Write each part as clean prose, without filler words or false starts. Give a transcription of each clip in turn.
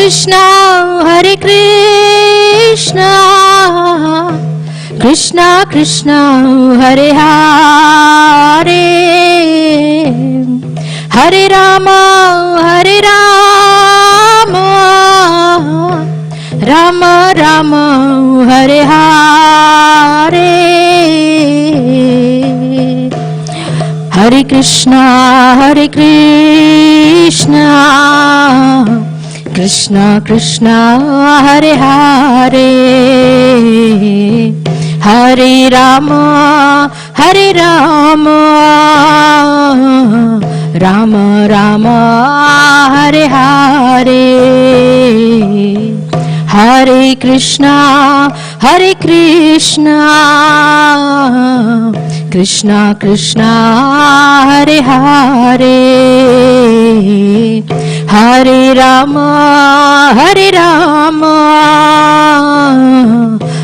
Krishna, Hare Krishna, Krishna Krishna, Hare Hare, Hare Rama, Hare Rama, Rama Rama, Hare Hare, Hare Krishna, Hare Krishna, Krishna Krishna, Hare Hare, Hare Rama, Hare Rama, Rama Rama, Hare Hare, Hare Krishna, Hare Krishna, Krishna Krishna, Hare Hare, Hare Rama, Hare Rama,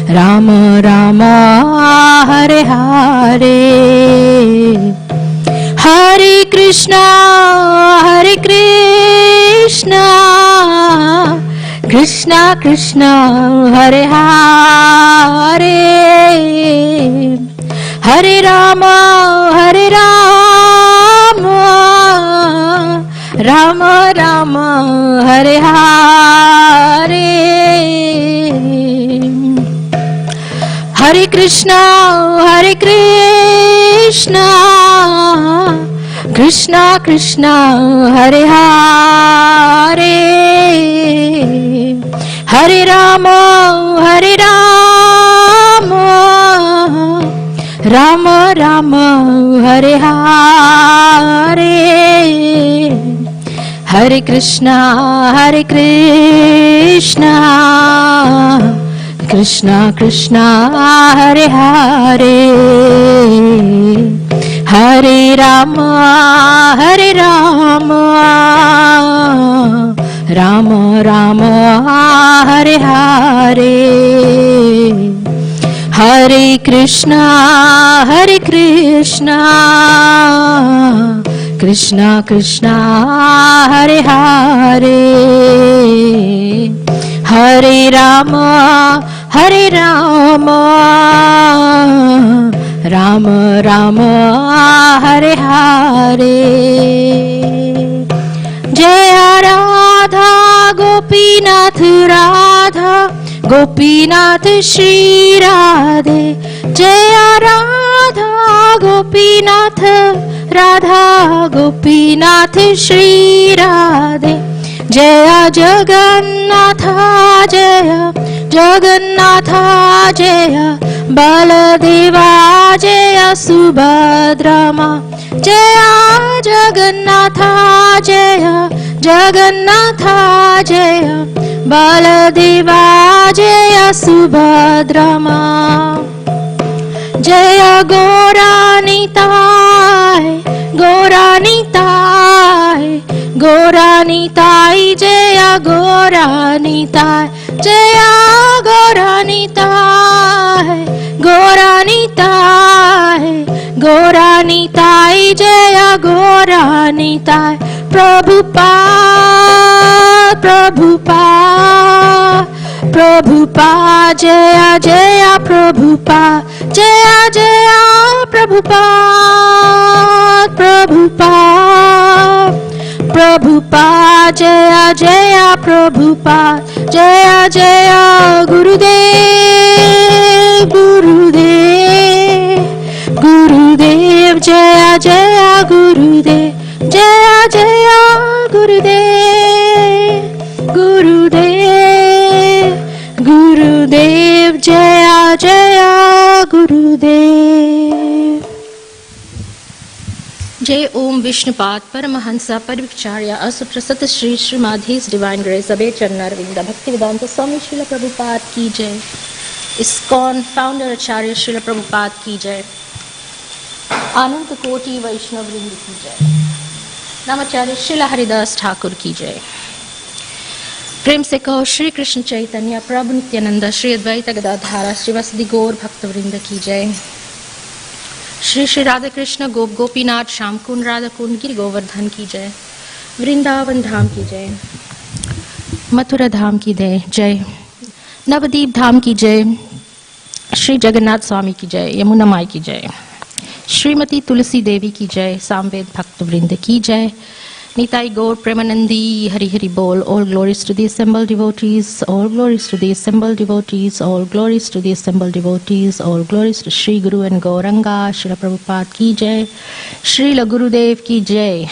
Rama Rama, Hare Hare, Hare Krishna, Hare Krishna, Krishna Krishna, Hare Hare, Hare Rama, Hare Rama, Rama Rama, Hare Hare, Hare Krishna, Hare Krishna, Krishna Krishna, Hare Hare, Hare Rama, Hare Rama, Rama Rama, Hare Hare, Hare Krishna, Hare Krishna, Krishna Krishna, Hare Hare, Hare Rama, Hare Rama, Rama Rama, Hare Hare, Hare Krishna, Hare Krishna, Krishna Krishna, Hare Hare, Hare Rama, Hare Rama, Rama Rama, Hare Hare, Jaya Radha Gopinath Radha, Gopinath Shri Radhe, Jaya Radha Gopinath Radha, Gopinath Shri Radhe, Jaya Jagannatha, Jaya Jagannatha, Jaya Baladeva, Jaya Subhadrama, Jaya Jagannatha, Jaya Jagannatha, Jaya Baladeva, Jaya Subhadrama, Jaya Gauranitai, Gauranitai, Gauranitai, Jaya Gauranitai, Jaya Gauranitai, Gauranitai, Gauranitai, Jaya Gauranitai, Prabhupada, Prabhupada, Prabhupada, Jaya Jaya Prabhupada, Jaya Jaya Prabhupada, Prabhupada, Prabhupada, Jaya Jaya Prabhupada, Jaya Jaya Gurudev, Gurudev, Gurudev, Jaya Jaya Gurudev, Jaya Jaya Gurudev, Gurudev, Gurudev, Jaya Jaya Gurudev. Jai Om Vishnupad Paramahansa Parivikarya Asuprasat Shri Srimadhi's Divine Grace Abhay Charanarvinda Bhaktivedanta Swami Srila Prabhupada Ki Jai, ISKCON Founder Acharya Srila Prabhupada Ki Jai, Anant Koti Vaishnav Vrinda Ki Jai, Namacharya Srila Haridas Thakur Ki Jai. प्रेम से कहो श्री कृष्ण चैतन्य प्रभु नित्यानंद श्री अद्वैत गदाधारा श्रीवासदि गौर भक्तवृंद की जय। श्री श्री राधा कृष्ण गोप गोपीनाथ श्याम कुंड राधा कुंड गिरि गोवर्धन की जय। वृंदावन धाम की जय। मथुरा धाम की जय, नवदीप धाम की जय, श्री जगन्नाथ स्वामी की जय, यमुना माई की जय, श्रीमती तुलसी देवी की जय, सामवेद भक्त वृंद की जय, Nitai Gaur Premanandi, Hari Hari Bol, all glories to the assembled devotees, all glories to the assembled devotees, all glories to the assembled devotees, all glories to Sri Guru and Gauranga, Srila Prabhupada ki jai, Srila Gurudev ki jai.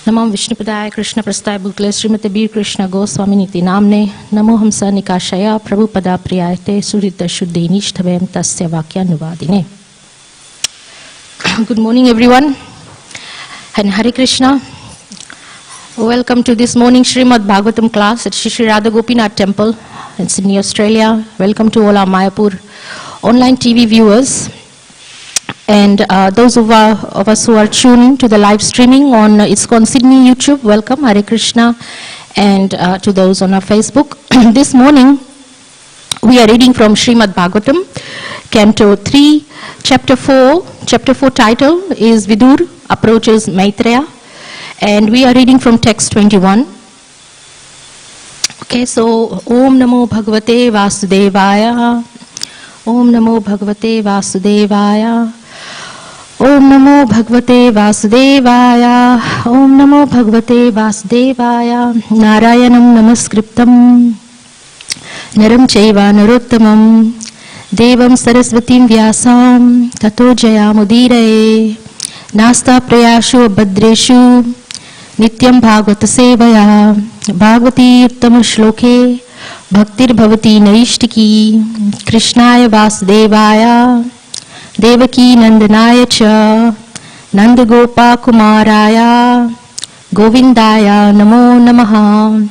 Namo Vishnupadaya Krishna Prasthaya Bhukle Srimati Bir Krishna Goswami Niti Namne, Namo Hamsa Nikashaya Prabhupada Priyayate Surita Shuddhi Nishthavem Tasya Vakya Nuvadine. Good morning everyone and Hare Krishna. Welcome to this morning Srimad Bhagavatam class at Shri Radha Gopinath Temple in Sydney, Australia. Welcome to all our Mayapur online TV viewers and those of us who are tuning to the live streaming on ISKCON Sydney YouTube. Welcome, Hare Krishna, and to those on our Facebook. This morning we are reading from Srimad Bhagavatam, Canto 3, Chapter 4. Chapter 4 title is Vidur Approaches Maitreya. And we are reading from text 21. Okay, so Om Namo Bhagavate Vasudevaya. Om Namo Bhagavate Vasudevaya. Om Namo Bhagavate Vasudevaya. Om Namo Bhagavate Vasudevaya. Narayanam Namaskritam. Naram Chaiva Narottamam. Devam Saraswatim Vyasam. Tato Jayamudiraye. Nasta Prayashu Bhadreshu. Nityam Bhagavata Sevaya Bhagavati Uttama Shloke Bhaktir Bhavati Naishtiki Krishnaya Vasudevaya Devaki Nandanaya Cha Nandagopa Kumaraya Govindaya Namo Namaha.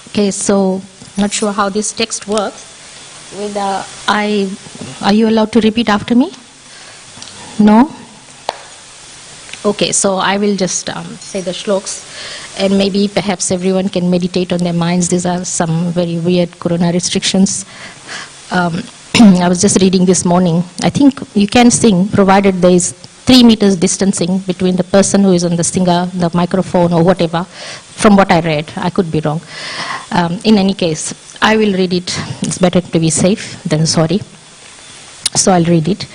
Okay, so not sure how this text works. With are you allowed to repeat after me? No? Okay, so I will just say the shloks and maybe perhaps everyone can meditate on their minds. These are some very weird corona restrictions. I was just reading this morning. I think you can sing provided there is 3 meters distancing between the person who is on the singer, the microphone or whatever, from what I read. I could be wrong. In any case, I will read it. It's better to be safe than sorry. So I'll read it.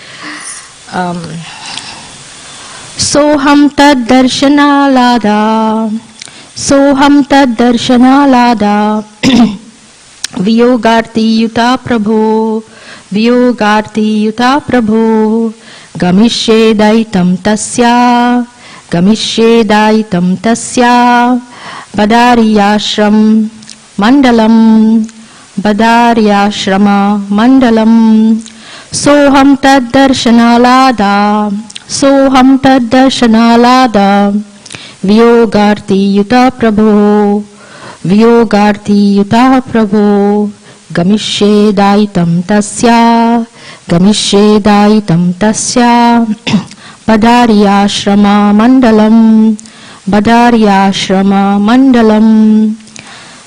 Soham tad darshanalada, soham tad darshanalada, viyogarti yuta prabho, viyogarti yuta prabho, gamishye daitam tasya, gamishye daitam tasya, badariyashram mandalam, badariyashrama mandalam, soham tad darshanalada, Soham tad darshanalada Viyogarti yuta prabho Viyogarti yuta prabho Gamishye daitam tasya Gamishye daitam tasya Badariyashrama mandalam Badariyashrama mandalam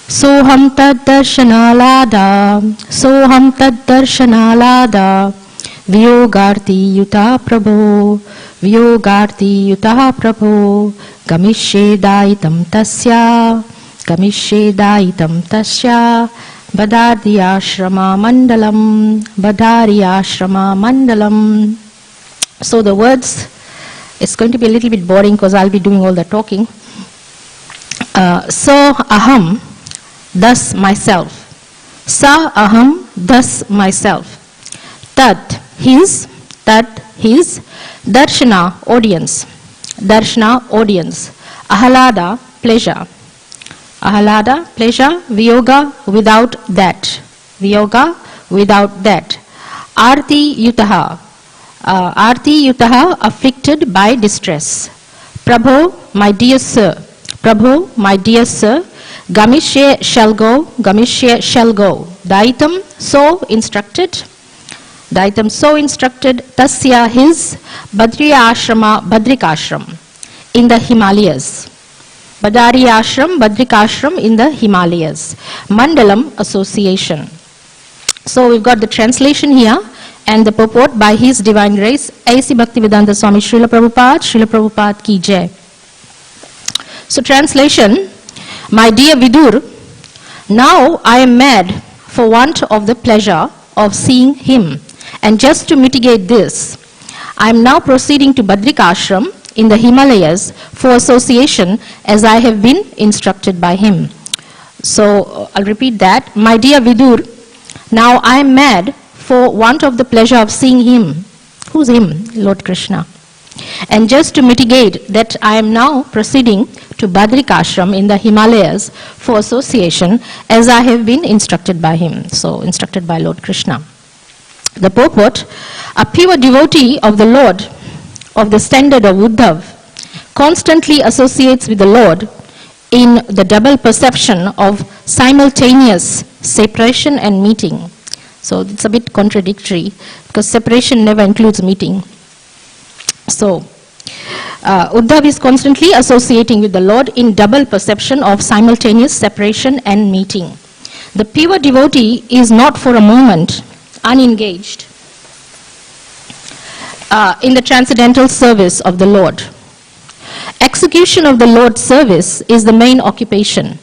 Soham tad darshanalada Soham tad darshanalada Viyogarti yuta prabho Viyogarti yuta prabho Gamishye daitam tasya Gamishye daitam tasya Badariyashrama mandalam Badariyashrama mandalam. So the words, it's going to be a little bit boring because I'll be doing all the talking. So aham, thus myself. Sa aham, thus myself. Tat, his, darshana, audience, ahalada, pleasure, viyoga, without that, arti yutaha, afflicted by distress, prabho, my dear sir, gamishye shall go, daitam, so instructed, tasya, his, badrikashram, in the Himalayas. Badari ashram, badrikashram in the Himalayas. Mandalam, association. So we've got the translation here and the purport by His Divine Grace, A.C. Bhaktivedanta Swami Srila Prabhupada ki jai. So translation, my dear Vidur, Now I am mad for want of the pleasure of seeing him. And just to mitigate this, I am now proceeding to Badrik Ashram in the Himalayas for association as I have been instructed by him. So I'll repeat that. My dear Vidur, now I am mad for want of the pleasure of seeing him. Who's him? Lord Krishna. And just to mitigate that, I am now proceeding to Badrik Ashram in the Himalayas for association as I have been instructed by him. So instructed by Lord Krishna. The purport: a pure devotee of the Lord, of the standard of Uddhav, constantly associates with the Lord in the double perception of simultaneous separation and meeting. So it's a bit contradictory because separation never includes meeting. So Uddhav is constantly associating with the Lord in double perception of simultaneous separation and meeting. The pure devotee is not for a moment unengaged in the transcendental service of the Lord. Execution of the Lord's service is the main occupation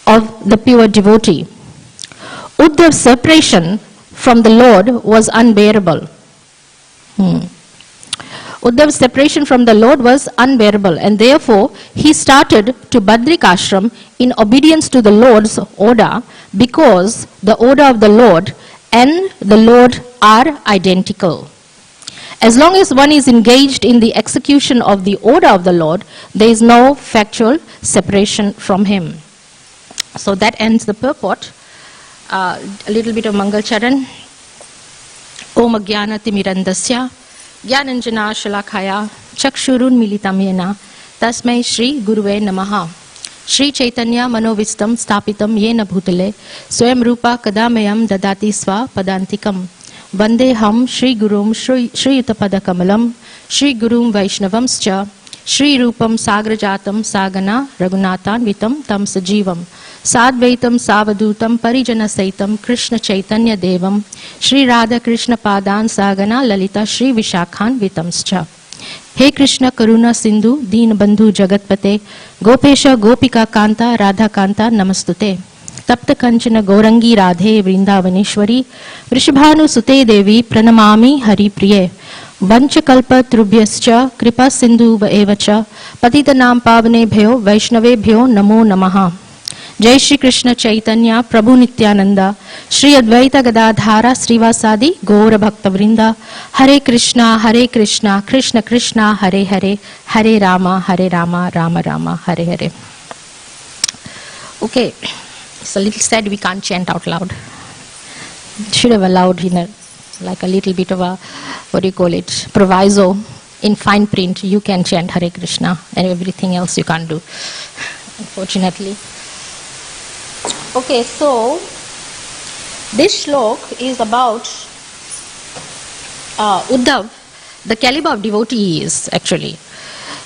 of the pure devotee. Uddhav's separation from the Lord was unbearable. Uddhav's separation from the Lord was unbearable, and therefore he started to Badrik Ashram in obedience to the Lord's order, because the order of the Lord and the Lord are identical. As long as one is engaged in the execution of the order of the Lord, there is no factual separation from him. So that ends the purport. A little bit of Mangal Charan. Om Ajnanati Mirandasya Jnananjana Shalakaya Chakshurun Militam Yena Tasmai Shri Guruve Namaha. Shri Chaitanya Manovistam Stapitam Yena Bhutale Swayam Rupa Kadamayam Dadati Sva Padantikam Vande Ham Shri Gurum Shri Yutapada Kamalam Shri Gurum Vaishnavamscha Shri Rupam Sagrajatam Sagana Raghunathan Vitam Tam Sajivam Sadvaitam Savadutam Parijana Saitam Krishna Chaitanya Devam Shri Radha Krishna Padan Sagana Lalita Shri Vishakhan Vitamscha. He Krishna Karuna Sindhu Deen Bandhu Jagatpate Gopesha Gopika Kanta Radha Kanta Namastute. Tapta Kanchana Gaurangi Radhe Vrindavaneshwari Vrishabhanu Sute Devi Pranamami Hari Priye Vanchakalpa Trubhyascha Kripa Sindhu Vaevacha Patitanam Pavane Bhyo Vaishnave Bhyo Namo Namaha. Jai Shri Krishna Chaitanya Prabhu Nityananda Shri Advaita Gadadhara Srivasadi Gaura Bhakta Vrinda Hare Krishna Krishna Krishna Hare Hare Hare Rama Rama Rama Hare Hare. Okay, it's a little sad we can't chant out loud. Should have allowed like a little bit of a, what do you call it, proviso in fine print. You can chant Hare Krishna and everything else you can't do, unfortunately. Okay, so this shlok is about Uddhav, the caliber of devotee he is actually.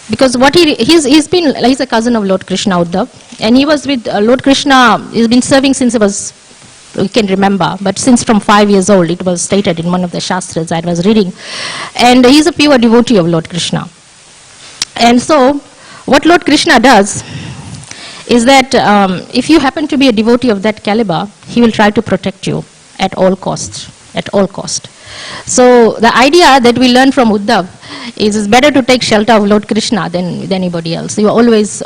Because what he's a cousin of Lord Krishna, Uddhav, and he was with Lord Krishna. He's been serving since he was, we can remember, but since from 5 years old, it was stated in one of the shastras I was reading, and he's a pure devotee of Lord Krishna. And so, what Lord Krishna does is that if you happen to be a devotee of that caliber, he will try to protect you at all costs. So the idea that we learn from Uddhav is it's better to take shelter of Lord Krishna than anybody else. You are always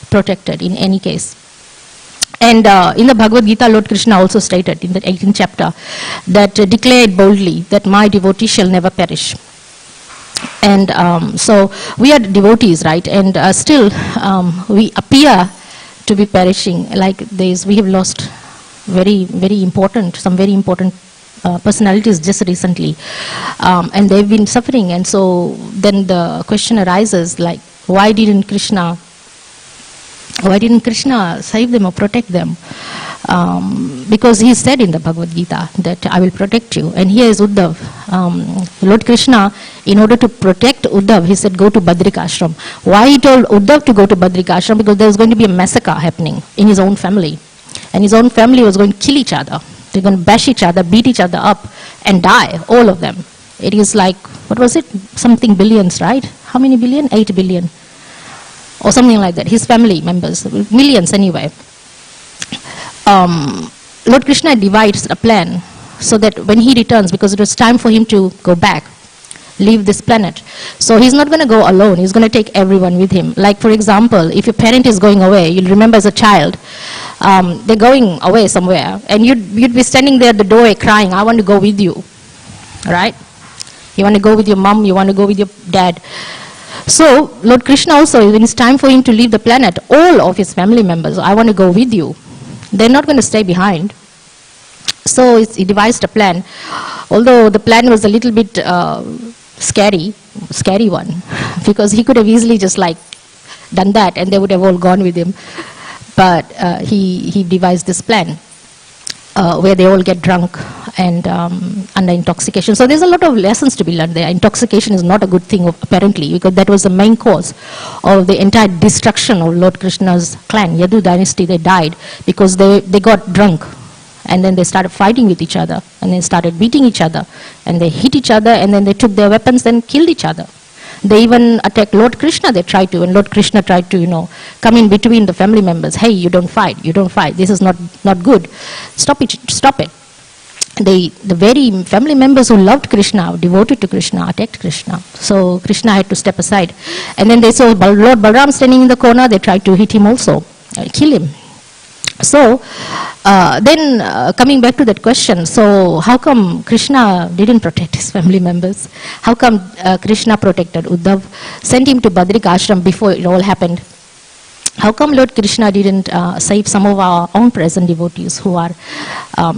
protected in any case. And in the Bhagavad Gita, Lord Krishna also stated in the 18th chapter that declared boldly that my devotee shall never perish. And so we are devotees, right? And still we appear to be perishing. Like this, we have lost some very important personalities just recently, and they've been suffering. And so then the question arises, like, why didn't Krishna save them or protect them? Because he said in the Bhagavad Gita that I will protect you. And here is Uddhav. Lord Krishna, in order to protect Uddhav, he said go to Badrik Ashram. Why he told Uddhav to go to Badrik Ashram? Because there was going to be a massacre happening in his own family. And his own family was going to kill each other. They're going to bash each other, beat each other up and die, all of them. It is like, what was it? Something billions, right? How many billion? 8 billion. Or something like that. His family members, millions anyway. Lord Krishna devised a plan so that when he returns, because it was time for him to go back, leave this planet. So he's not going to go alone. He's going to take everyone with him. Like, for example, if your parent is going away, you'll remember as a child, they're going away somewhere, and you'd be standing there at the doorway crying, I want to go with you, right? You want to go with your mom, you want to go with your dad. So Lord Krishna also, when it's time for him to leave the planet, all of his family members, I want to go with you. They're not going to stay behind. So he devised a plan. Although the plan was a little bit scary one, because he could have easily just like done that and they would have all gone with him. But he devised this plan where they all get drunk and under intoxication. So there's a lot of lessons to be learned there. Intoxication is not a good thing, apparently, because that was the main cause of the entire destruction of Lord Krishna's clan. Yadu dynasty, they died because they got drunk. And then they started fighting with each other, and they started beating each other, and they hit each other, and then they took their weapons and killed each other. They even attacked Lord Krishna, they tried to, and Lord Krishna tried to, come in between the family members. Hey, you don't fight, this is not good. Stop it. The very family members who loved Krishna, devoted to Krishna, attacked Krishna. So Krishna had to step aside. And then they saw Lord Balram standing in the corner, they tried to hit him also, kill him. So then coming back to that question, so how come Krishna didn't protect his family members? How come Krishna protected Uddhav, sent him to Badrik ashram before it all happened? How come Lord Krishna didn't save some of our own present devotees who are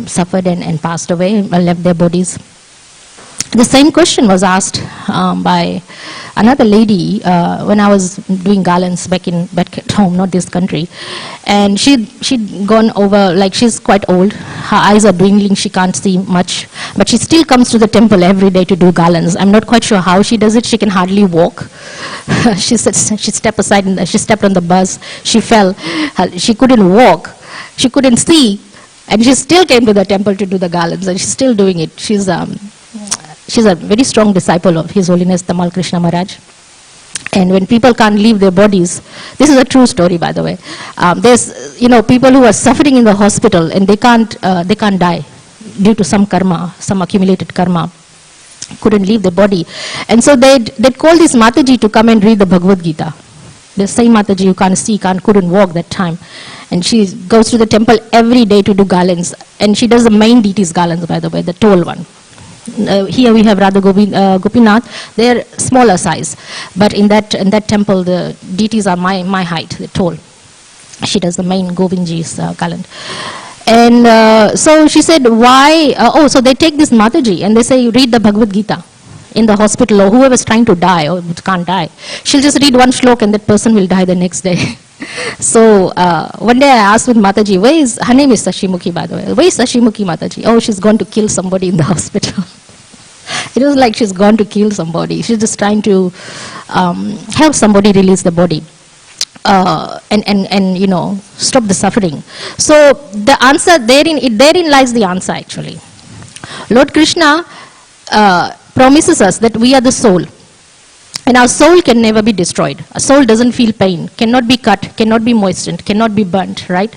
suffered and passed away and left their bodies? The same question was asked by another lady when I was doing garlands back at home, not this country. And she'd gone over, like she's quite old, her eyes are dwindling, she can't see much, but she still comes to the temple every day to do garlands. I'm not quite sure how she does it, she can hardly walk. She stepped aside and she stepped on the bus, she fell, she couldn't walk, she couldn't see, and she still came to the temple to do the garlands, and she's still doing it. She's a very strong disciple of His Holiness Tamal Krishna Maharaj. And when people can't leave their bodies, this is a true story, by the way. There's people who are suffering in the hospital and they can't die due to some karma, some accumulated karma, couldn't leave the body, and so they'd call this Mataji to come and read the Bhagavad Gita. The same Mataji who can't see, couldn't walk that time, and she goes to the temple every day to do garlands, and she does the main deities garlands, by the way, the tall one. Here we have Radha Gopinath. They're smaller size, but in that temple the deities are my height, they're tall. She does the main Govindji's garland. And so she said, why? So they take this Mataji and they say, you read the Bhagavad Gita in the hospital, or whoever's trying to die or can't die. She'll just read one shlok and that person will die the next day. So one day I asked with Mataji, her name is Syamapriya, by the way, where is Syamapriya Mataji? Oh, she's gone to kill somebody in the hospital. It was like she's gone to kill somebody. She's just trying to help somebody release the body and stop the suffering. So the answer, therein lies the answer actually. Lord Krishna promises us that we are the soul. And our soul can never be destroyed. A soul doesn't feel pain, cannot be cut, cannot be moistened, cannot be burnt, right?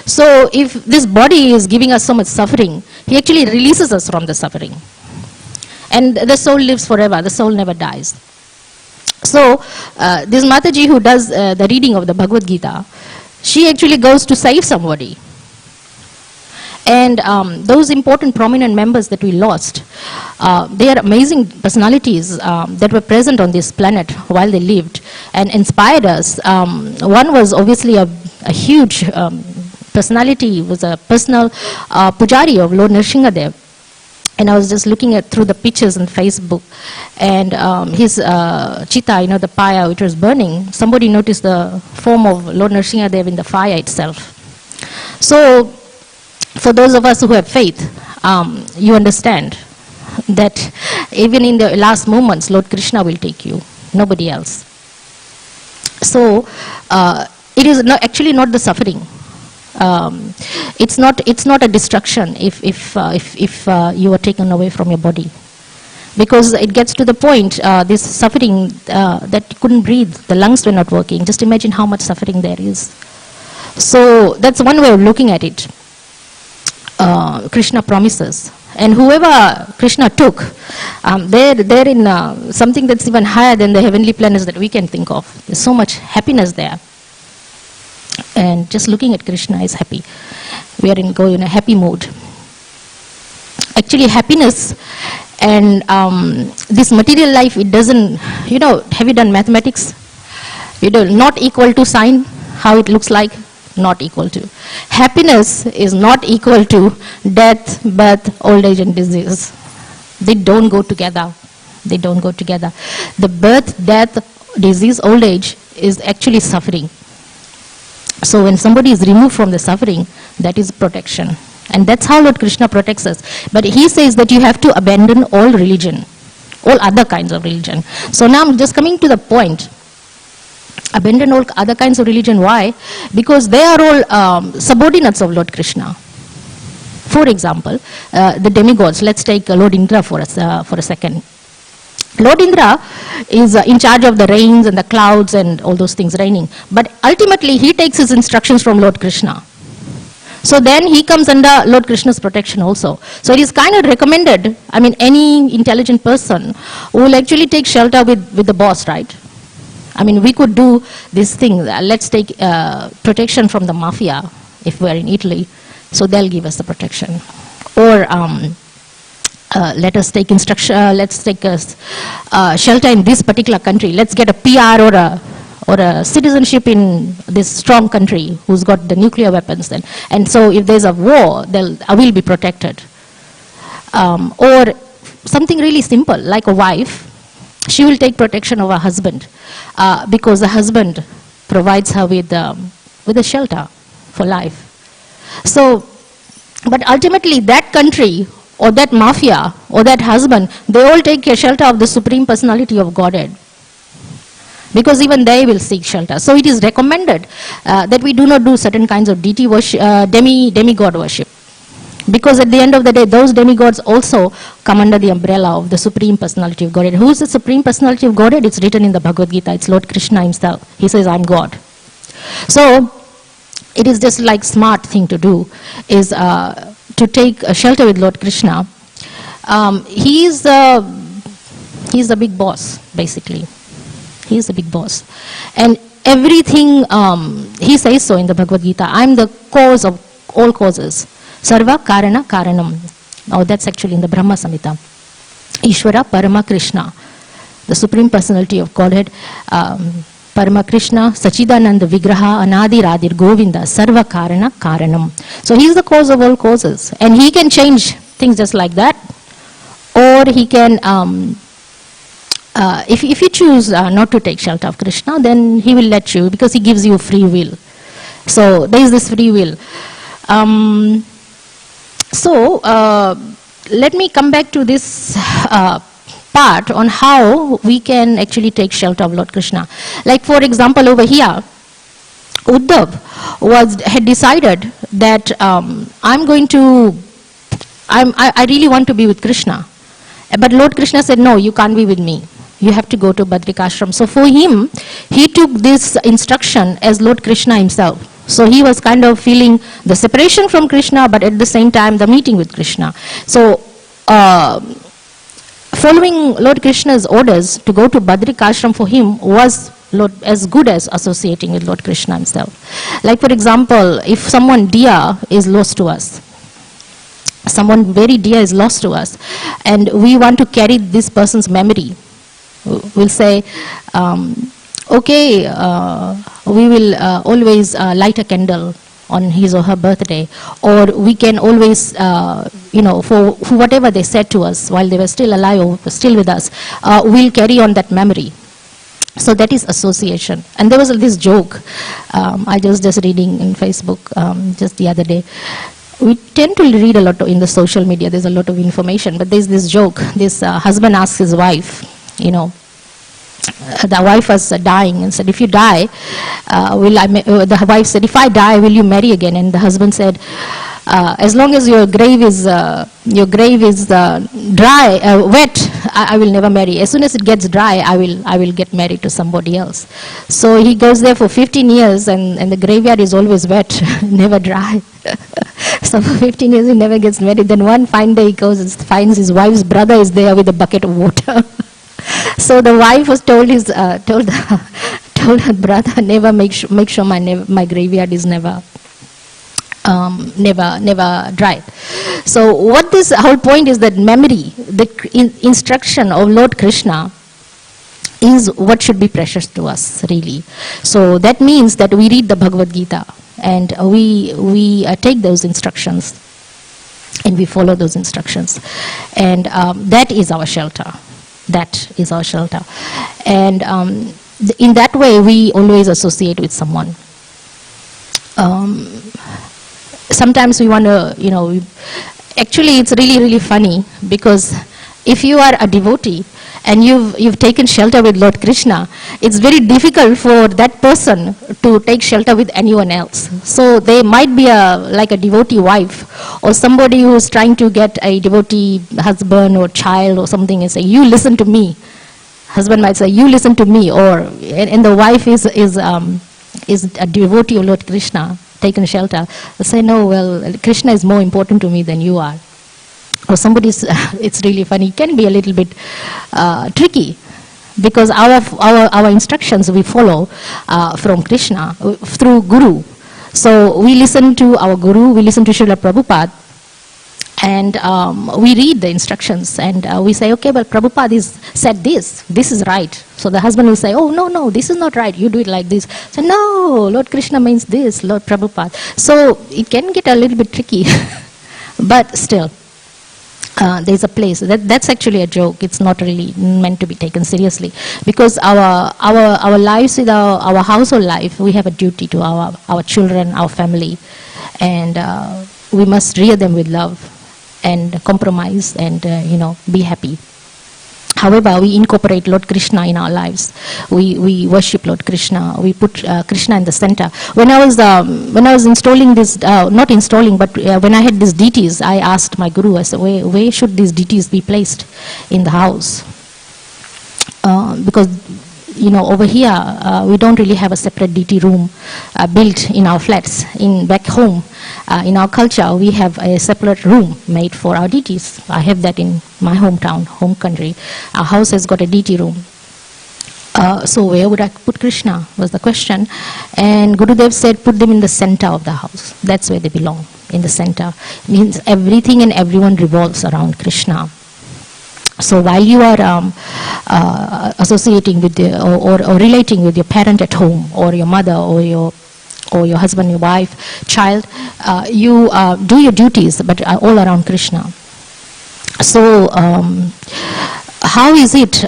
So if this body is giving us so much suffering, he actually releases us from the suffering. And the soul lives forever, the soul never dies. So this Mataji who does the reading of the Bhagavad Gita, she actually goes to save somebody. And those important prominent members that we lost, they are amazing personalities that were present on this planet while they lived and inspired us. One was obviously a huge personality, was a personal pujari of Lord Nrsimhadev. And I was just looking through the pictures on Facebook, and his chitta, the pyre which was burning, somebody noticed the form of Lord Nrsimhadev in the fire itself. So for those of us who have faith, you understand that even in the last moments, Lord Krishna will take you, nobody else. So it is actually not the suffering. It's not a destruction if you are taken away from your body, because it gets to the point, this suffering that you couldn't breathe, the lungs were not working. Just imagine how much suffering there is. So that's one way of looking at it. Krishna promises. And whoever Krishna took, they're in something that's even higher than the heavenly planets that we can think of. There's so much happiness there. And just looking at Krishna is happy. We are in a happy mood. Actually, happiness and this material life, it doesn't, have you done mathematics? Not equal to sign, how it looks like, not equal to. Happiness is not equal to death, birth, old age and disease. They don't go together. They don't go together. The birth, death, disease, old age is actually suffering. So when somebody is removed from the suffering, that is protection. And that's how Lord Krishna protects us. But he says that you have to abandon all religion, all other kinds of religion. So now I'm just coming to the point. Abandon all other kinds of religion. Why? Because they are all subordinates of Lord Krishna. For example, the demigods. Let's take Lord Indra for a second. Lord Indra is in charge of the rains and the clouds and all those things raining. But ultimately, he takes his instructions from Lord Krishna. So then he comes under Lord Krishna's protection also. So it is kind of recommended, any intelligent person will actually take shelter with the boss, right? We could do this thing. Let's take protection from the mafia if we're in Italy. So they'll give us the protection. Or let us take let's take shelter in this particular country. Let's get a PR or a citizenship in this strong country who's got the nuclear weapons then. And so if there's a war, I will be protected. Or something really simple, like a wife, she will take protection of her husband because the husband provides her with a shelter for life. So, but ultimately that country or that mafia or that husband, they all take a shelter of the Supreme Personality of Godhead. Because even they will seek shelter. So it is recommended that we do not do certain kinds of deity worship, demigod worship. Because at the end of the day, those demigods also come under the umbrella of the Supreme Personality of Godhead. Who is the Supreme Personality of Godhead? It's written in the Bhagavad Gita. It's Lord Krishna himself. He says, I'm God. So it is just like smart thing to do is to take a shelter with Lord Krishna. He's the big boss, basically. He's the big boss. And everything, he says so in the Bhagavad Gita, I'm the cause of all causes. Sarva Karana Karanam. Now that's actually in the Brahma Samhita. Ishvara Parama Krishna, the Supreme Personality of Godhead, Parama Krishna, Sachidananda Vigraha, Anadi Radir Govinda, Sarva Karana Karanam. So he's the cause of all causes. And he can change things just like that. Or he can, if you choose not to take shelter of Krishna, then he will let you because he gives you free will. So there is this free will. Let me come back to this part on how we can actually take shelter of Lord Krishna. Like for example over here, Uddhav had decided that I really want to be with Krishna. But Lord Krishna said, no, you can't be with me. You have to go to Badrikashram. So for him, he took this instruction as Lord Krishna himself. So he was kind of feeling the separation from Krishna, but at the same time, the meeting with Krishna. So following Lord Krishna's orders to go to Badrikashram for him was as good as associating with Lord Krishna himself. Like for example, if someone dear is lost to us, someone very dear is lost to us, and we want to carry this person's memory, we'll say, okay, we will always light a candle on his or her birthday, or we can always, for whatever they said to us while they were still alive or still with us, we'll carry on that memory. So that is association. And there was this joke, I was just reading in Facebook just the other day. We tend to read a lot in the social media, there's a lot of information, but there's this joke. This husband asks his wife, the wife was dying and said, if you die, the wife said, if I die, will you marry again? And the husband said, as long as your grave is dry, wet, I will never marry. As soon as it gets dry, I will get married to somebody else. So he goes there for 15 years and the graveyard is always wet, never dry. So for 15 years he never gets married. Then one fine day he goes and finds his wife's brother is there with a bucket of water. So the wife was told her brother, never make sure my graveyard is never dry. So what this whole point is that memory, the instruction of Lord Krishna is what should be precious to us, really. So that means that we read the Bhagavad Gita and we take those instructions and we follow those instructions. And that is our shelter. That is our shelter. And in that way, we always associate with someone. Sometimes we want to, actually it's really funny, because if you are a devotee and you've taken shelter with Lord Krishna, it's very difficult for that person to take shelter with anyone else. So they might be like a devotee wife or somebody who's trying to get a devotee husband or child or something and say, you listen to me. Husband might say, you listen to me, and the wife is a devotee of Lord Krishna, taken shelter. They say, no, well, Krishna is more important to me than you are. Or somebody's, it's really funny, it can be a little bit tricky, because our instructions we follow from Krishna through Guru. So we listen to our Guru, we listen to Srila Prabhupada, and we read the instructions and we say, okay, well, Prabhupada said this is right. So the husband will say, oh, no, this is not right, you do it like this. So no, Lord Krishna means this, Lord Prabhupada. So it can get a little bit tricky, but still. There's a place that's actually a joke. It's not really meant to be taken seriously, because our lives, with our household life, we have a duty to our children, our family, and we must rear them with love and compromise and be happy. However, we incorporate Lord Krishna in our lives. We worship Lord Krishna. We put Krishna in the center. When I was installing this, not installing, but when I had these deities, I asked my guru, I said, where should these deities be placed in the house? Because over here we don't really have a separate deity room built in our flats. Back home, in our culture, we have a separate room made for our deities. I have that in my hometown, home country. Our house has got a deity room. So where would I put Krishna, was the question. And Gurudev said, put them in the center of the house. That's where they belong, in the center. Means everything and everyone revolves around Krishna. So while you are associating with or relating with your parent at home, or your mother, or your husband, your wife, child, you do your duties, but all around Krishna. So how is it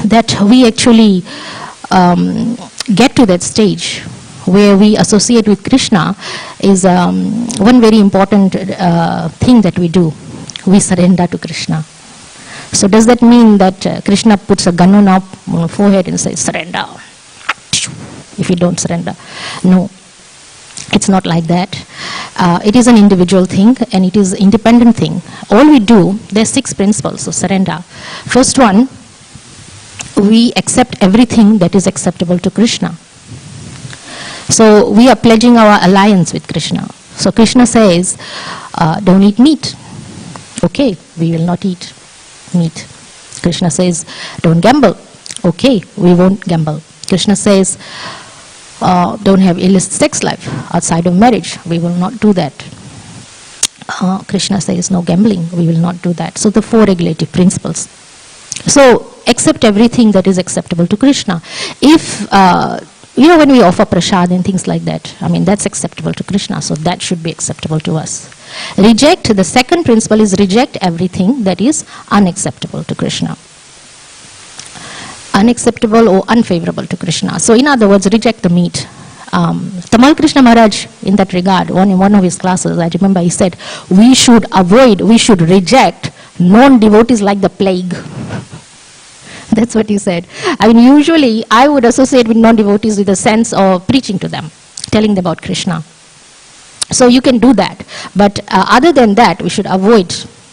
that we actually get to that stage where we associate with Krishna? Is one very important thing that we do. We surrender to Krishna. So does that mean that Krishna puts a gun on our forehead and says, surrender, if you don't surrender? No, it's not like that. It is an individual thing and it is an independent thing. All we do, there's 6 principles of surrender. First one, we accept everything that is acceptable to Krishna. So we are pledging our alliance with Krishna. So Krishna says, don't eat meat. Okay, we will not eat meat. Krishna says, don't gamble. Okay, we won't gamble. Krishna says, don't have illicit sex life outside of marriage. We will not do that. Krishna says, no gambling. We will not do that. So the 4 regulative principles. So accept everything that is acceptable to Krishna. If when we offer prasad and things like that, that's acceptable to Krishna, so that should be acceptable to us. Reject, the second principle is reject everything that is unacceptable to Krishna. Unacceptable or unfavorable to Krishna. So in other words, reject the meat. Tamal Krishna Maharaj, in that regard, in one of his classes, I remember he said, we should reject non-devotees like the plague. That's what he said. Usually I would associate with non-devotees with a sense of preaching to them, telling them about Krishna. So you can do that. But other than that, we should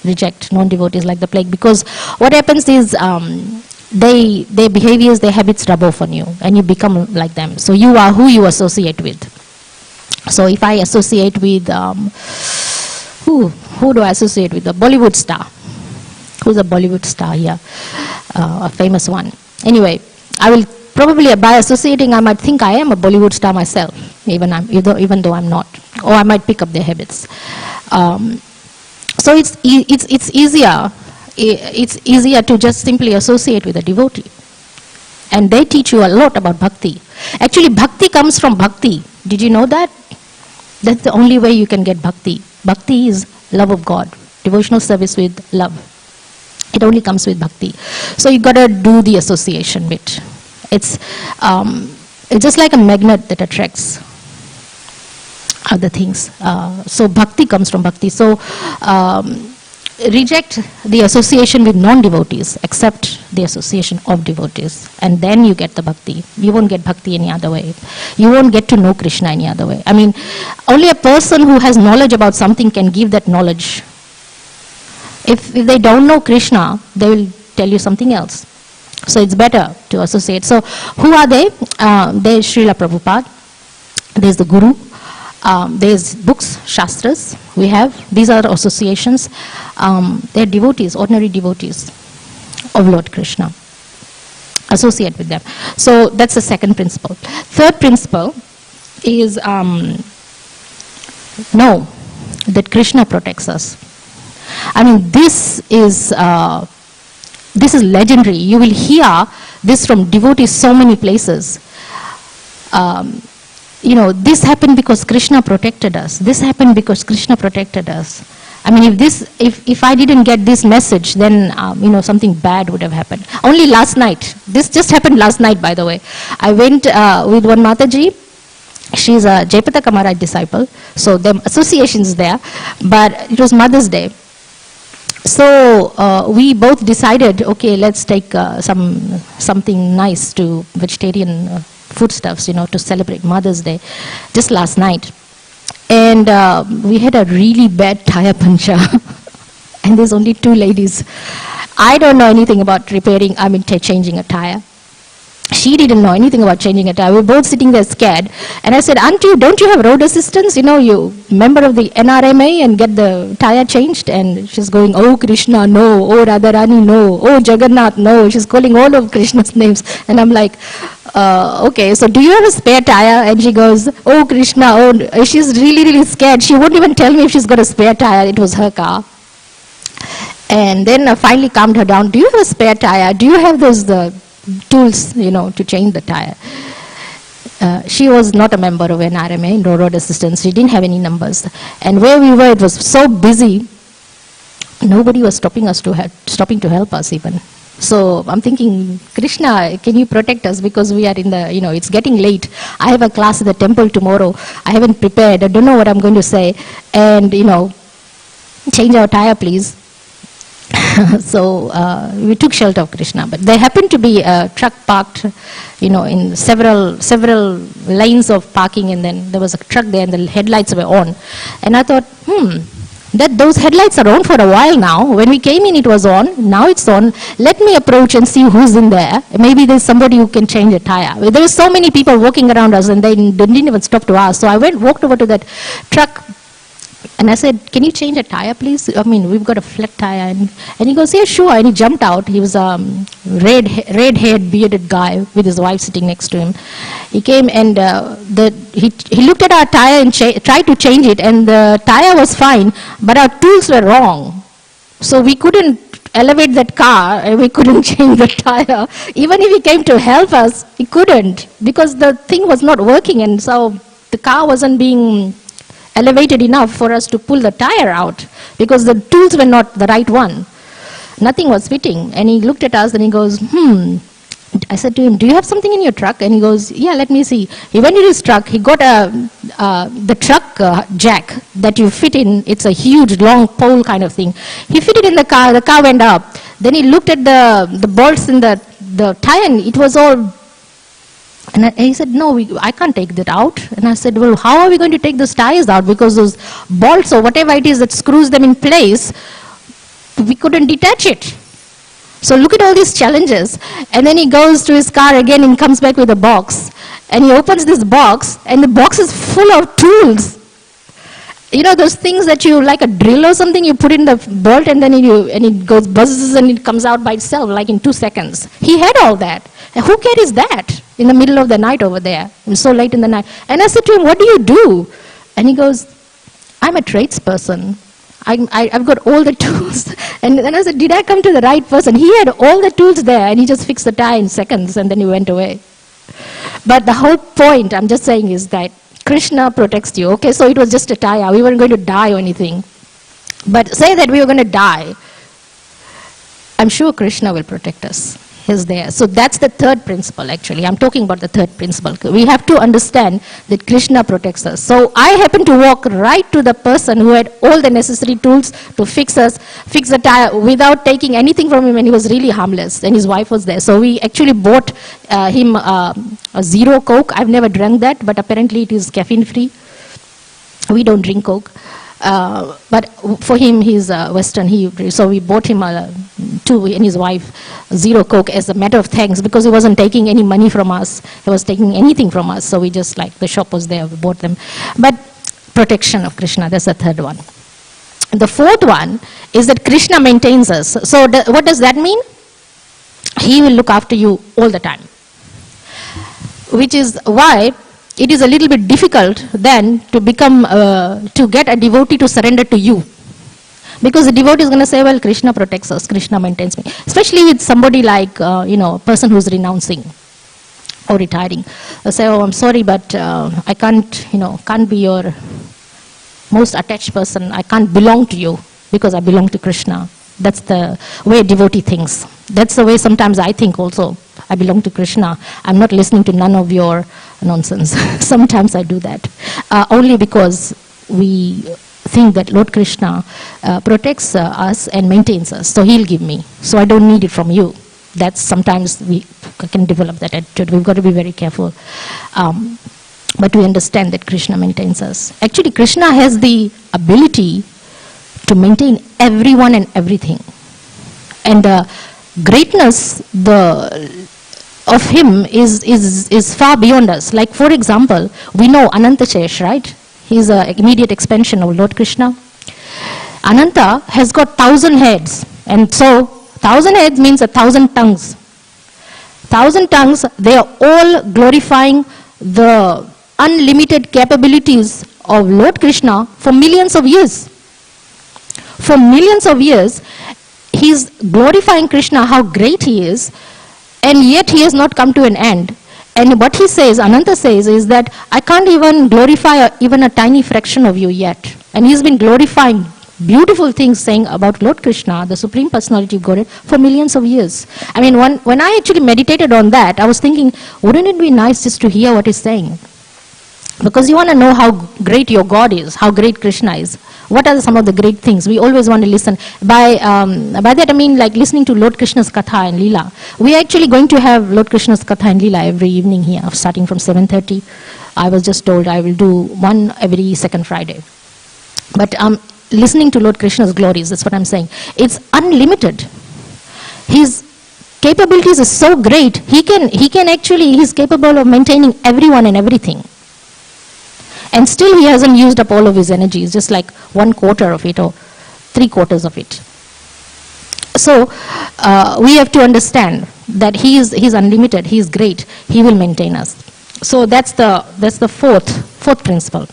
reject non-devotees like the plague, because what happens is their behaviors, their habits rub off on you and you become like them. So you are who you associate with. So if I associate with Who do I associate with? A Bollywood star. Who's a Bollywood star here? A famous one. Anyway, I will probably, by associating, I might think I am a Bollywood star myself, even though I'm not. Or I might pick up their habits. So it's easier. It's easier to just simply associate with a devotee. And they teach you a lot about bhakti. Actually, bhakti comes from bhakti. Did you know that? That's the only way you can get bhakti. Bhakti is love of God. Devotional service with love. It only comes with bhakti. So you got to do the association bit. It's just like a magnet that attracts other things. So bhakti comes from bhakti. So reject the association with non-devotees, accept the association of devotees, and then you get the bhakti. You won't get bhakti any other way. You won't get to know Krishna any other way. I mean, only a person who has knowledge about something can give that knowledge. If they don't know Krishna, they will tell you something else. So it's better to associate. So who are they? There's Srila Prabhupada. There's the Guru. There's books, shastras we have. These are associations. They're devotees, ordinary devotees of Lord Krishna. Associate with them. So that's the second principle. Third principle is know that Krishna protects us. I mean, this is legendary. You will hear this from devotees so many places. This happened because Krishna protected us. This happened because Krishna protected us. I mean, if I didn't get this message, then something bad would have happened. Only last night. This just happened last night, by the way. I went with one Mataji. She's a Jayapataka Maharaj disciple, so the association is there. But it was Mother's Day. So we both decided, okay, let's take something nice to vegetarian foodstuffs, to celebrate Mother's Day, just last night. And we had a really bad tire puncture. And there's only 2 ladies. I don't know anything about changing a tire. She didn't know anything about changing a tire. We were both sitting there scared. And I said, don't you have road assistance? You member of the NRMA and get the tire changed? And she's going, oh Krishna, no. Oh Radharani, no. Oh Jagannath, no. She's calling all of Krishna's names. And I'm like, okay, so do you have a spare tire? And she goes, oh Krishna, oh. She's really, really scared. She won't even tell me if she's got a spare tire. It was her car. And then I finally calmed her down. Do you have a spare tire? Do you have those tools, to change the tire? She was not a member of NRMA, no road assistance. She didn't have any numbers. And where we were, it was so busy, nobody was stopping to help us even. So I'm thinking, Krishna, can you protect us? Because we are in the, it's getting late. I have a class at the temple tomorrow. I haven't prepared. I don't know what I'm going to say. And, change our tire, please. So we took shelter of Krishna, but there happened to be a truck parked, in several lanes of parking, and then there was a truck there, and the headlights were on. And I thought, those headlights are on for a while now. When we came in, it was on. Now it's on. Let me approach and see who's in there. Maybe there's somebody who can change a tire. There were so many people walking around us, and they didn't even stop to ask. So I walked over to that truck. And I said, can you change a tire, please? We've got a flat tire. And he goes, yeah, sure. And he jumped out. He was a red-haired, bearded guy with his wife sitting next to him. He came and he looked at our tire and tried to change it. And the tire was fine, but our tools were wrong. So we couldn't elevate that car, and we couldn't change the tire. Even if he came to help us, he couldn't, because the thing was not working. And so the car wasn't being elevated enough for us to pull the tire out, because the tools were not the right one. Nothing was fitting. And he looked at us and he goes, I said to him, do you have something in your truck? And he goes, yeah, let me see. He went in his truck. He got the truck jack that you fit in. It's a huge long pole kind of thing. He fit it in the car. The car went up. Then he looked at the bolts in the tire, and it was all. And he said, no, I can't take that out. And I said, well, how are we going to take those tires out? Because those bolts or whatever it is that screws them in place, we couldn't detach it. So look at all these challenges. And then he goes to his car again and comes back with a box. And he opens this box, and the box is full of tools. You know those things that you, like a drill or something, you put in the bolt and then it goes buzzes and it comes out by itself like in 2 seconds. He had all that. And who carries that in the middle of the night over there? It's so late in the night. And I said to him, what do you do? And he goes, I'm a tradesperson. I've got all the tools. And then I said, did I come to the right person? He had all the tools there and he just fixed the tire in seconds and then he went away. But the whole point I'm just saying is that Krishna protects you. Okay, so it was just a tire. We weren't going to die or anything. But say that we were going to die. I'm sure Krishna will protect us. He's there. So that's the third principle actually. I'm talking about the third principle. We have to understand that Krishna protects us. So I happened to walk right to the person who had all the necessary tools to fix the tire without taking anything from him, and he was really harmless, and his wife was there. So we actually bought him a zero Coke. I've never drank that, but apparently it is caffeine free. We don't drink Coke. But for him, he's Western. So we bought him two and his wife zero Coke as a matter of thanks, because he wasn't taking any money from us. He was taking anything from us. So we just, like, the shop was there, we bought them. But protection of Krishna, that's the third one. The fourth one is that Krishna maintains us. So what does that mean? He will look after you all the time. Which is why it is a little bit difficult then to become, to get a devotee to surrender to you. Because the devotee is going to say, well, Krishna protects us, Krishna maintains me. Especially with somebody like, a person who's renouncing or retiring. They'll say, oh, I'm sorry, but I can't be your most attached person. I can't belong to you because I belong to Krishna. That's the way a devotee thinks. That's the way sometimes I think also. I belong to Krishna. I'm not listening to none of your nonsense. Sometimes I do that. Only because we think that Lord Krishna protects us and maintains us. So he'll give me. So I don't need it from you. That's sometimes we can develop that attitude. We've got to be very careful. But we understand that Krishna maintains us. Actually, Krishna has the ability to maintain everyone and everything. And the greatness of him is far beyond us. Like, for example, we know Anantashesh, right? He's an immediate expansion of Lord Krishna. Ananta has got 1,000 heads. And so 1,000 heads means 1,000 tongues. 1,000 tongues, they are all glorifying the unlimited capabilities of Lord Krishna for millions of years. For millions of years, he's glorifying Krishna, how great he is, and yet he has not come to an end. And what he says, Ananta says, is that I can't even glorify even a tiny fraction of you yet. And he's been glorifying beautiful things, saying about Lord Krishna, the Supreme Personality of Godhead, for millions of years. I mean, when I actually meditated on that, I was thinking, wouldn't it be nice just to hear what he's saying? Because you want to know how great your God is, how great Krishna is. What are some of the great things? We always want to listen. By that I mean like listening to Lord Krishna's Katha and Leela. We are actually going to have Lord Krishna's Katha and Leela every evening here, starting from 7:30. I was just told I will do one every second Friday. But listening to Lord Krishna's glories, that's what I'm saying. It's unlimited. His capabilities are so great. He's capable of maintaining everyone and everything. And still he hasn't used up all of his energy. It's just like 1/4 of it or 3/4 of it. So we have to understand that he's unlimited, he's great, he will maintain us. So that's the fourth principle.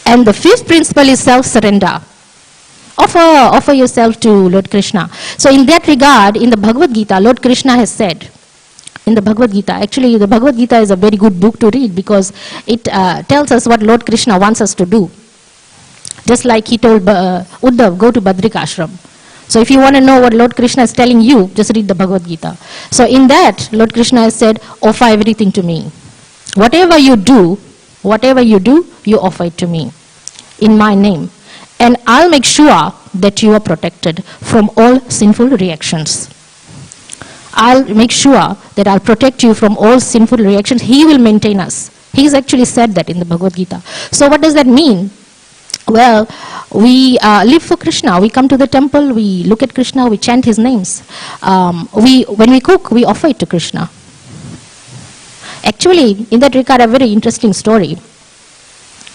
And the fifth principle is self-surrender. Offer yourself to Lord Krishna. So in that regard, in the Bhagavad Gita, Lord Krishna has said, in the Bhagavad Gita, actually the Bhagavad Gita is a very good book to read because it tells us what Lord Krishna wants us to do. Just like he told Uddhav, go to Badrika Ashram. So if you want to know what Lord Krishna is telling you, just read the Bhagavad Gita. So in that, Lord Krishna has said, offer everything to me. Whatever you do, you offer it to me in my name. And I'll make sure that you are protected from all sinful reactions. I'll make sure that I'll protect you from all sinful reactions. He will maintain us. He's actually said that in the Bhagavad Gita. So what does that mean? Well, we live for Krishna. We come to the temple, we look at Krishna, we chant his names. When we cook, we offer it to Krishna. Actually, in that regard, a very interesting story.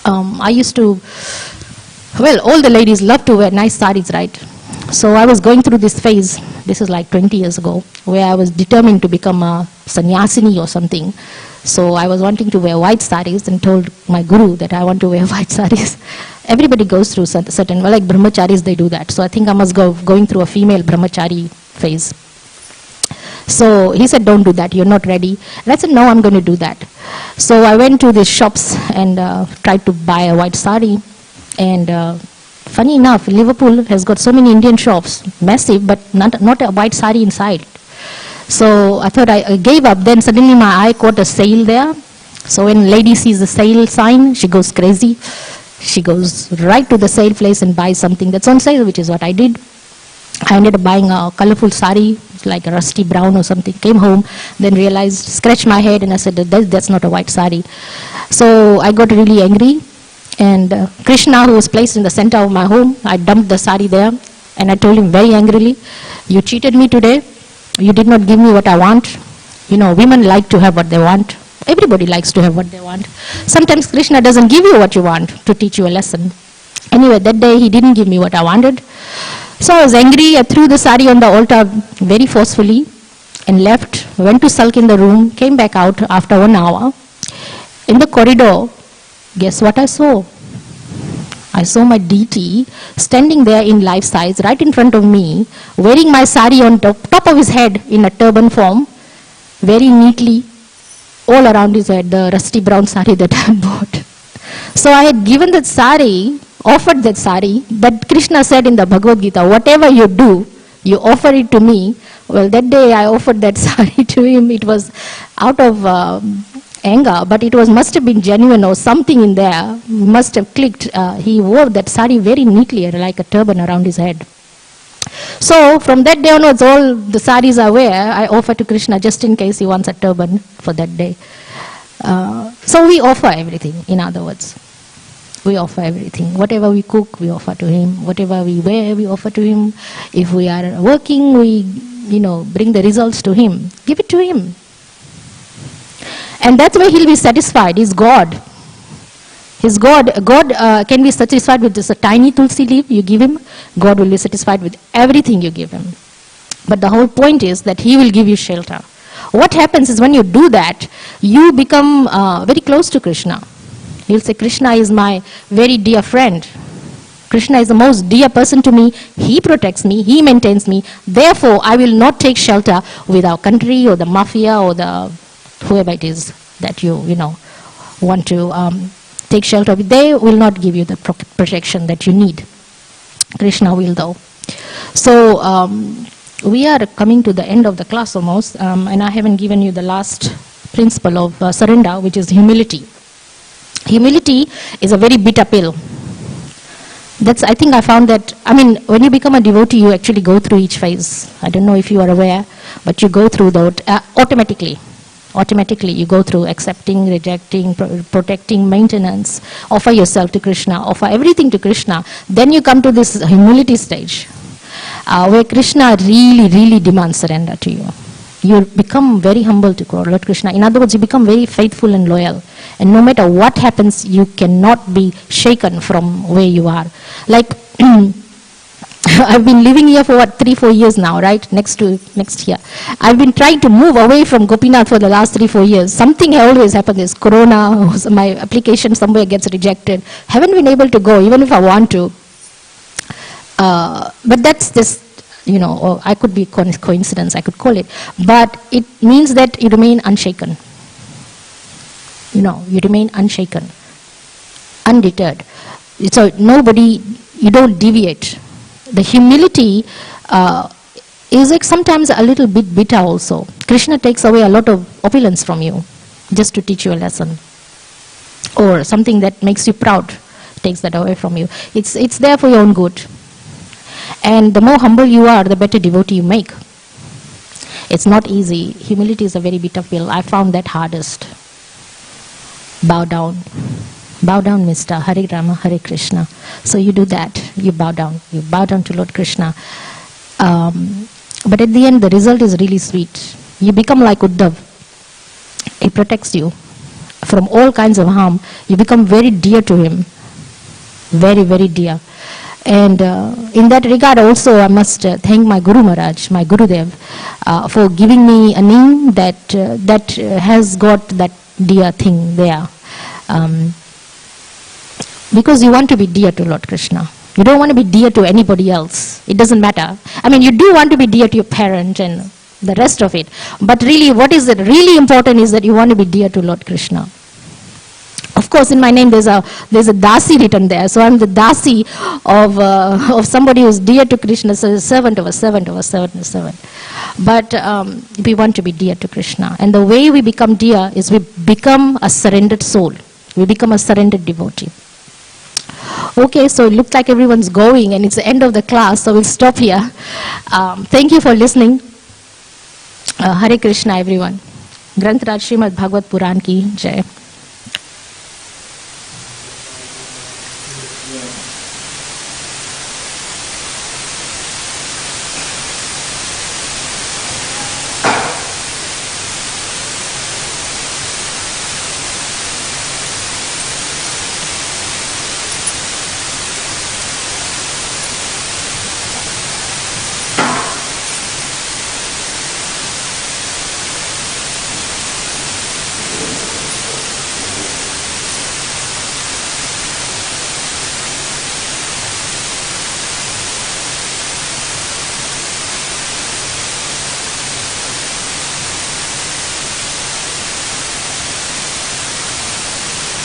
I used to, well, all the ladies love to wear nice saris, right? So I was going through this phase, this is like 20 years ago, where I was determined to become a sannyasini or something. So I was wanting to wear white saris and told my guru that I want to wear white saris. Everybody goes through certain, well, like brahmacharis, they do that. So I think I must going through a female brahmachari phase. So he said, don't do that, you're not ready. And I said, no, I'm going to do that. So I went to the shops and tried to buy a white sari. And funny enough, Liverpool has got so many Indian shops, massive, but not a white sari inside. So I thought I gave up. Then suddenly my eye caught a sale there. So when a lady sees the sale sign, she goes crazy. She goes right to the sale place and buys something that's on sale, which is what I did. I ended up buying a colorful sari, like a rusty brown or something. Came home, then realized, scratched my head, and I said, that's not a white sari. So I got really angry. And Krishna, who was placed in the center of my home, I dumped the sari there. And I told him very angrily, you cheated me today. You did not give me what I want. You know, women like to have what they want. Everybody likes to have what they want. Sometimes Krishna doesn't give you what you want to teach you a lesson. Anyway, that day he didn't give me what I wanted. So I was angry. I threw the sari on the altar very forcefully and left. Went to sulk in the room, came back out after 1 hour. In the corridor, guess what I saw? I saw my deity standing there in life size right in front of me, wearing my sari on top of his head in a turban form, very neatly, all around his head, the rusty brown sari that I had bought. So I had given that sari, offered that sari, but Krishna said in the Bhagavad Gita, whatever you do, you offer it to me. Well, that day I offered that sari to him. It was out of anger, but it must have been genuine or something in there. Must have clicked. He wore that sari very neatly, like a turban around his head. So from that day onwards, all the saris I wear, I offer to Krishna just in case he wants a turban for that day. So we offer everything, in other words. We offer everything. Whatever we cook, we offer to him. Whatever we wear, we offer to him. If we are working, we, bring the results to him. Give it to him. And that's why he'll be satisfied. He's God. He's God. God can be satisfied with just a tiny tulsi leaf you give him. God will be satisfied with everything you give him. But the whole point is that he will give you shelter. What happens is when you do that, you become very close to Krishna. You'll say, Krishna is my very dear friend. Krishna is the most dear person to me. He protects me. He maintains me. Therefore, I will not take shelter with our country or the mafia or the whoever it is that you want to take shelter with. They will not give you the protection that you need. Krishna will, though. So we are coming to the end of the class almost, and I haven't given you the last principle of surrender, which is humility. Humility is a very bitter pill. I think I found that, when you become a devotee, you actually go through each phase. I don't know if you are aware, but you go through that automatically. Automatically, you go through accepting, rejecting, protecting, maintenance, offer yourself to Krishna, offer everything to Krishna. Then you come to this humility stage, where Krishna really, really demands surrender to you. You become very humble to Lord Krishna. In other words, you become very faithful and loyal. And no matter what happens, you cannot be shaken from where you are. Like, I've been living here for 3-4 years now, right? Next year. I've been trying to move away from Gopinath for the last 3-4 years. Something always happens. There's Corona, my application somewhere gets rejected. Haven't been able to go, even if I want to. But that's just, or I could be coincidence, I could call it. But it means that you remain unshaken. You remain unshaken, undeterred. So you don't deviate. The humility is like sometimes a little bit bitter also. Krishna takes away a lot of opulence from you just to teach you a lesson. Or something that makes you proud, takes that away from you. It's there for your own good. And the more humble you are, the better devotee you make. It's not easy. Humility is a very bitter pill. I found that hardest. Bow down. Bow down, Mr. Hare Rama, Hare Krishna. So you do that. You bow down. You bow down to Lord Krishna. But at the end, the result is really sweet. You become like Uddhav. He protects you from all kinds of harm, you become very dear to him. Very, very dear. And in that regard also, I must thank my Guru Maharaj, my Gurudev, for giving me a name that has got that dear thing there. Because you want to be dear to Lord Krishna. You don't want to be dear to anybody else. It doesn't matter. I mean, you do want to be dear to your parent and the rest of it. But really, what is it really important is that you want to be dear to Lord Krishna. Of course, in my name there's a dasi written there. So I'm the dasi of somebody who's dear to Krishna, so a servant of a servant of a servant of a servant. But we want to be dear to Krishna. And the way we become dear is we become a surrendered soul. We become a surrendered devotee. Okay, so it looks like everyone's going and it's the end of the class, so we'll stop here. Thank you for listening. Hare Krishna, everyone. Granth Raj Srimad Bhagavad Puran ki Jai.